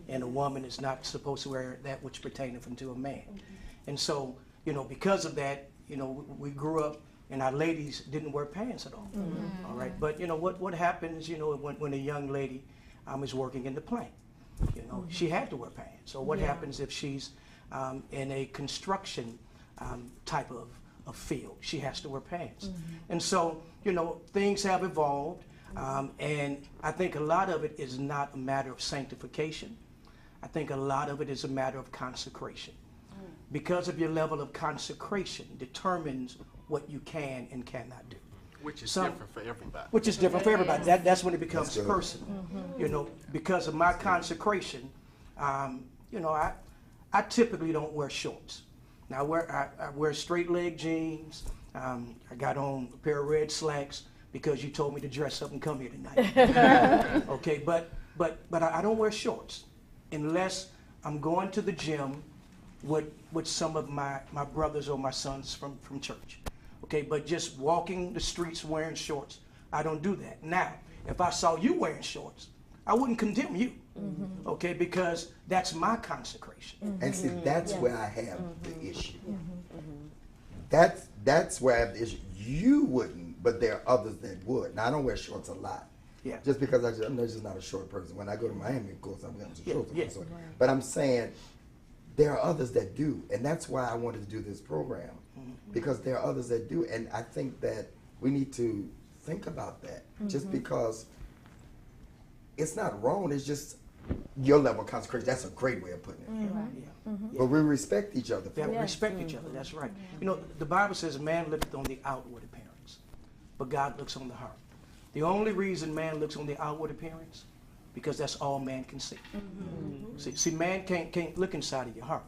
and a woman is not supposed to wear that which pertaineth unto a man. And so, because of that, we grew up and our ladies didn't wear pants at all. All right. But what happens, when a young lady is working in the plant, she had to wear pants. So what happens if she's in a construction type of field? She has to wear pants. And so, things have evolved. And I think a lot of it is not a matter of sanctification. I think a lot of it is a matter of consecration. Because of your level of consecration determines what you can and cannot do.
Which is different for everybody.
Which is different for everybody. That's when it becomes personal. Because of my consecration, I typically don't wear shorts. Now I wear straight leg jeans. I got on a pair of red slacks because you told me to dress up and come here tonight. Okay, but I don't wear shorts unless I'm going to the gym with some of my brothers or my sons from church. Okay, but just walking the streets wearing shorts, I don't do that. Now, if I saw you wearing shorts, I wouldn't condemn you. Okay, because that's my consecration.
And see, that's where I have the issue. That's where I have the issue. You wouldn't, but there are others that would. Now, I don't wear shorts a lot.
Yeah.
Just because I'm just not a short person. When I go to Miami, of course, I'm wearing some shorts.
Yeah.
But I'm saying there are others that do, and that's why I wanted to do this program, because there are others that do, and I think that we need to think about that. Just because it's not wrong, it's just your level of consecration. That's a great way of putting it. But we respect each other.
We have to respect each other. That's right. The Bible says man looketh on the outward appearance, but God looks on the heart. The only reason man looks on the outward appearance, because that's all man can see. See, man can't look inside of your heart.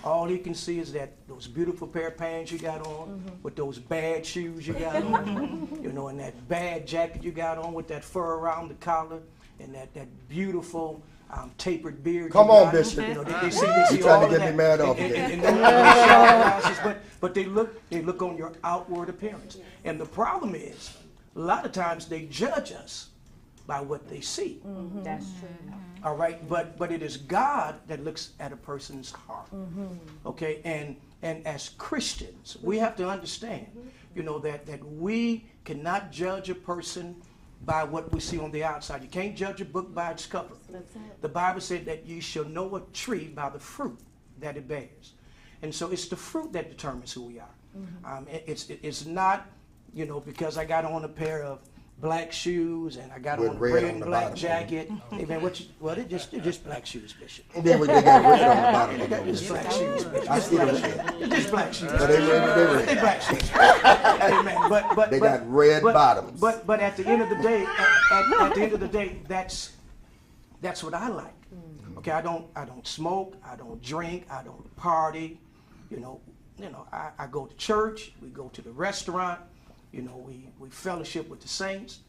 All he can see is that those beautiful pair of pants you got on, with those bad shoes you got on, and that bad jacket you got on with that fur around the collar, and that beautiful tapered beard.
Come on, Bishop.
They see
You're
all
trying to
of
get
that.
me mad off again.
But they look on your outward appearance. And the problem is, a lot of times they judge us by what they see.
That's true.
All right, but it is God that looks at a person's heart. Okay, and as Christians, we have to understand, that we cannot judge a person by what we see on the outside. You can't judge a book by its cover. The Bible said that you shall know a tree by the fruit that it bears. And so it's the fruit that determines who we are. It's not, because I got on a pair of black shoes, and I got
With
on a
red
red
on
and
the
black
bottom.
jacket. Hey man, they're just black shoes, Bishop.
And then they got red on the bottom.
They got just black shoes, Bishop.
I see the
Just
red.
black shoes. Just black shoes.
So they red.
They black shoes. Amen. But
They got red bottoms.
But at the end of the day, at the end of the day, that's what I like. Okay, I don't smoke, I don't drink, I don't party. I go to church, we go to the restaurant, we fellowship with the saints,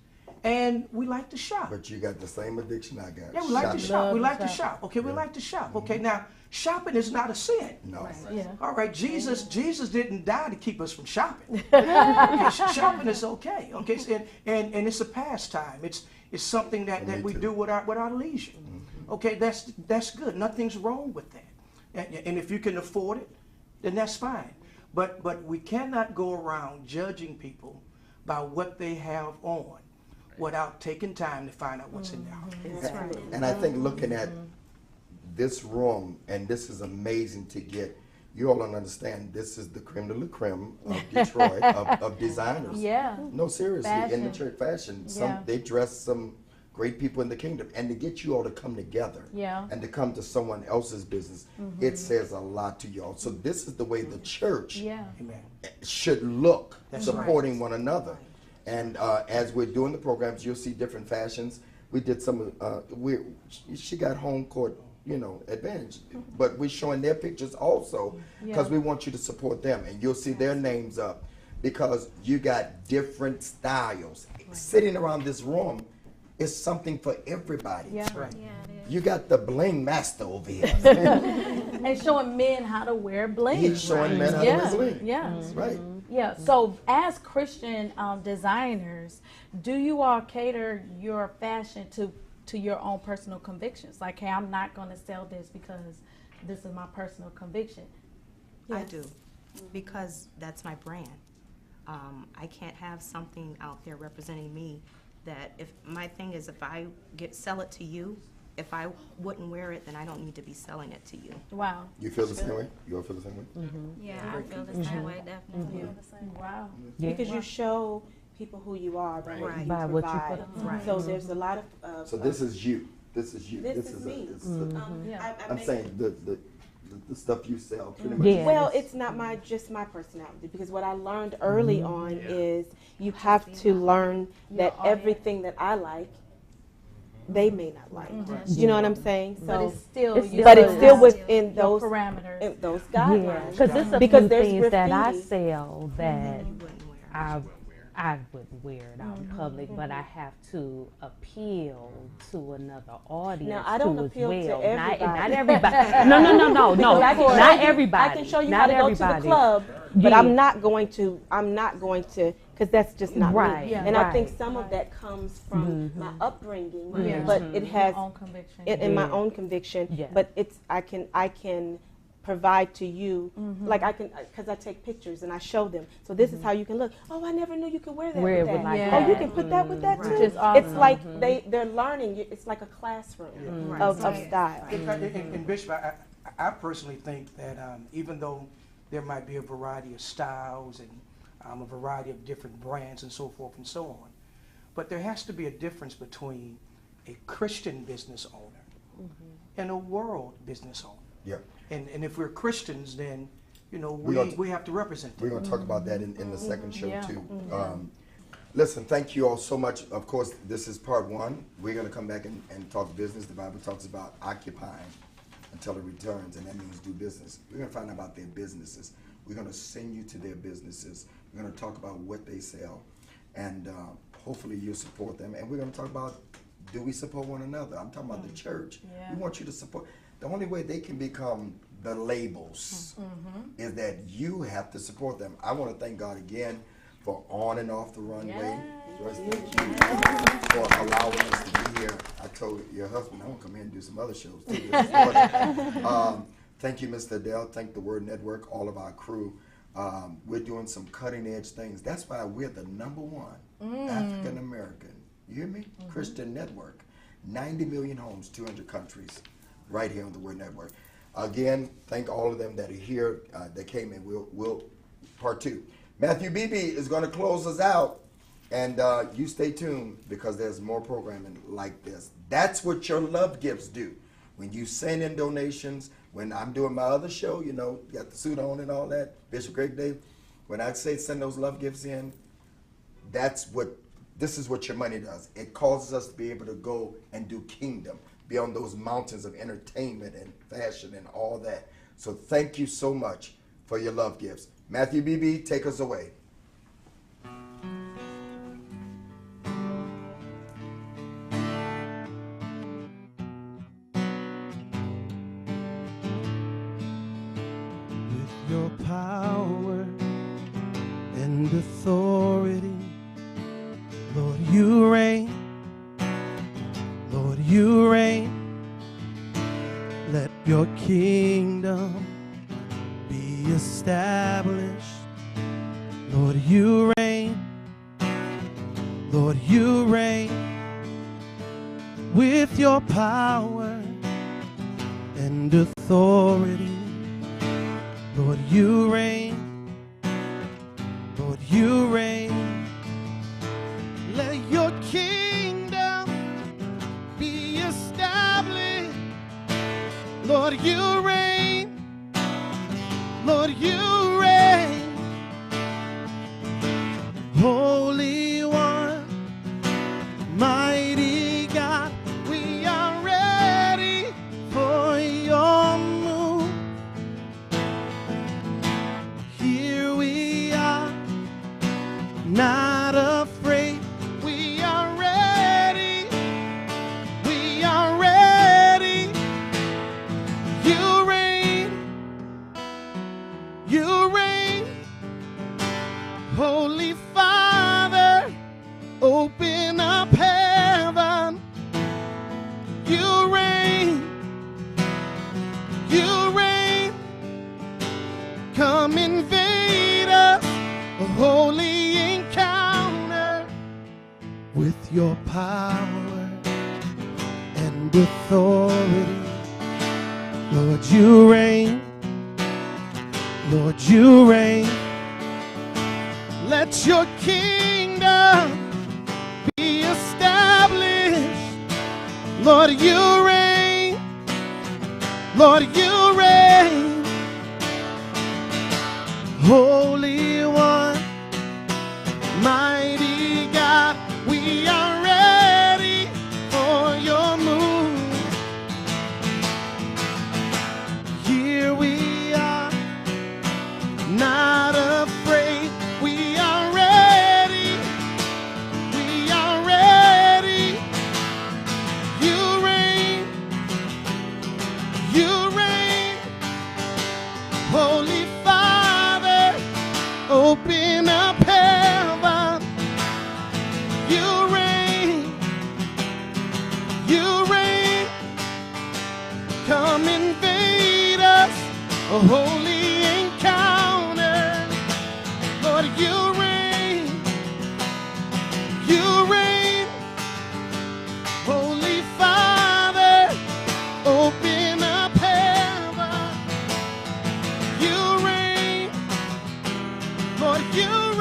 and we like to shop.
But you got the same addiction I got.
Yeah, we like to shop. We like to
shopping.
shop. Okay, we like to shop. Okay, now shopping is not a sin.
No.
Yeah.
All right, Jesus didn't die to keep us from shopping. Okay, shopping is okay. Okay, and it's a pastime. It's something that we do with our leisure. Okay, that's good. Nothing's wrong with that. And if you can afford it, then that's fine. But we cannot go around judging people by what they have on without taking time to find out what's in their heart.
That's right.
And I think looking at this room, and this is amazing to get, you all don't understand, this is the creme de la creme of Detroit, of designers.
Yeah.
No, seriously, in the
Fashion.
church fashion.
Yeah.
They dress some great people in the kingdom. And to get you all to come together
Yeah.
and to come to someone else's business, it says a lot to y'all. So this is the way the church
Yeah.
Amen.
should look,
That's
supporting one another. And as we're doing the programs, you'll see different fashions. We did some, she got home court, advantage. But we're showing their pictures also because we want you to support them. And you'll see their names up because you got different styles. Sitting around this room is something for everybody.
Yeah.
Right.
Yeah, it is.
You got the bling master over here.
And showing men how to wear bling.
He's showing men how to wear bling.
Yeah.
That's right.
Yeah. So as Christian designers, do you all cater your fashion to your own personal convictions? Like, hey, I'm not going to sell this because this is my personal conviction.
I do, because that's my brand. I can't have something out there representing me that if my thing is if I sell it to you, if I wouldn't wear it, then I don't need to be selling it to you.
Wow.
You feel the same way? You all feel the same way?
Yeah, I feel the same way, definitely.
Wow.
Because you show people who you are by what you
By what you
provide.
put-
Right.
So there's a lot of.
So this is you. This is you.
This is me.
Yeah.
I'm saying the stuff you sell pretty much.
Yeah.
Well, it's not just my personality, because what I learned early on is you have to learn that
audience.
everything that I like, they may not like. You know what I'm saying?
But
So,
it's still,
but it's still within
your
those
parameters.
those
Yeah,
guidelines.
because there's a
Because
few
there's
things that I
graffiti.
sell that
You wouldn't wear it.
I wouldn't wear it out in public, but I have to appeal to another audience
Now, I don't
too
appeal
as
to
well.
everybody.
Not everybody. No.
Because I can show
Not
you-
everybody.
I can show you
Not
how to go
everybody.
to the club, but
Yeah.
I'm not going to, because that's just not
Right,
me.
yeah.
And I think
right.
some of that comes from my upbringing,
Yeah.
but it has
Your own conviction.
in my
Yeah.
own conviction.
Yeah.
But I can provide to you, like I can, because I take pictures and I show them. So this is how you can look. Oh, I never knew you could wear that
Wear
with
it with
that.
like
Yeah.
Oh, you
that.
can put that with that
Right.
too.
Which is awesome.
It's like they're learning. It's like a classroom
Right.
of
Right.
style.
And Bishop, I personally think that even though there might be a variety of styles and a variety of different brands and so forth and so on, but there has to be a difference between a Christian business owner and a world business owner.
Yeah.
And if we're Christians, then
We're gonna-
we have to represent
We're
them.
going to talk about that in the second show
Yeah.
too. Listen, thank you all so much. Of course, this is part one. We're going to come back and talk business. The Bible talks about occupying until it returns, and that means do business. We're going to find out about their businesses. We're going to send you to their businesses. We're going to talk about what they sell, and hopefully you'll support them. And we're going to talk about, do we support one another? I'm talking about the church.
Yeah.
We want you to support. The only way they can become the labels is that you have to support them. I want to thank God again for On and Off the Runway. Joyce, thank you for allowing us to be here. I told your husband I want to come here and do some other shows too. Thank you, Mr. Adele. Thank the Word Network, all of our crew. We're doing some cutting edge things. That's why we're the #1 African American, you hear me? Christian network. 90 million homes, 200 countries, right here on the Word Network. Again, thank all of them that are here, that came in. We'll part two. Matthew Beebe is going to close us out, And you stay tuned because there's more programming like this. That's what your love gifts do. When you send in donations, when I'm doing my other show, you know, got the suit on and all that, Bishop Greg Dave, when I say send those love gifts in, this is what your money does. It causes us to be able to go and do kingdom, be on those mountains of entertainment and fashion and all that. So thank you so much for your love gifts. Matthew BB, take us away.
With your power and authority, Lord, you reign. Lord, you reign. Let your kingdom be established. Lord, you reign. Lord, you reign. With your power and authority, Lord, you reign. Lord, you reign. Let your kingdom be established. Lord, you reign. Lord, you reign. Holy One, mighty God, we are ready for your move. Here we are, not afraid. We are ready. We are ready. You reign. You reign. Holy Father, open up heaven. You reign. You reign. Come invade us, a holy encounter with your power and authority. Lord, you reign. Lord, you reign. Let your kingdom be established. Lord, you reign. Lord, you reign. Holy One, mighty God, we are ready for your move. Here we are, not afraid. We are ready. We are ready. You reign. You reign. Holy Father, open up heaven. You reign. You reign. Come invade us, a holy encounter. Lord, you reign. You reign. Holy Father, open up heaven. You reign. Lord, you